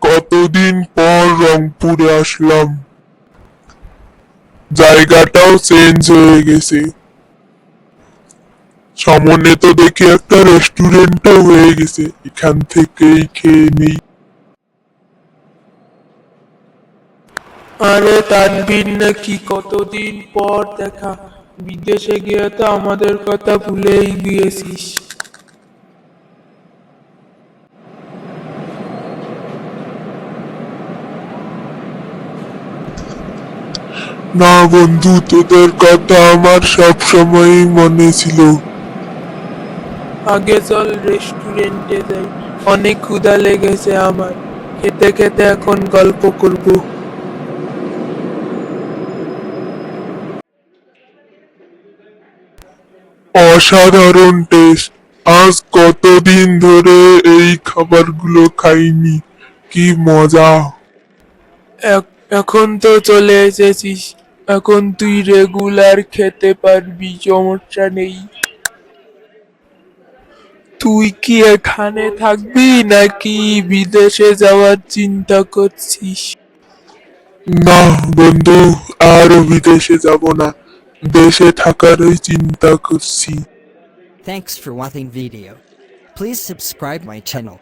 কতদিন পর রংপুরে আসলাম, জায়গাটাও চেঞ্জ হয়ে গেছে। সামনে তো দেখি একটা রেস্টুরেন্টও হয়ে গেছে, এখান থেকেই খেয়ে নেই। আরে তানভীর নাকি? কতদিন পর দেখা। বিদেশে গিয়ে তো আমাদের কথা ভুলেই গিয়েছিস। না বন্ধু, তোদের কথা আমার সব সময়ই মনে ছিল। আগে চল রেস্টুরেন্টে যাই, অনেক ক্ষুধা লেগেছে আমার। খেতে খেতে এখন গল্প করব। অসাধারণ টেস্ট। আজ কতদিন ধরে এই খাবারগুলো খাইনি, কি মজা। এখন তো চলে এসেছিস, এখন তুই রেগুলার খেতে পারবি, সমস্যা নেই। তুই কি এখানে থাকবি নাকি বিদেশে যাওয়ার চিন্তা করছিস? না বন্ধু, আর বিদেশে যাব না, দেশে থাকারই চিন্তা করছি। Thanks for watching video. Please subscribe my channel.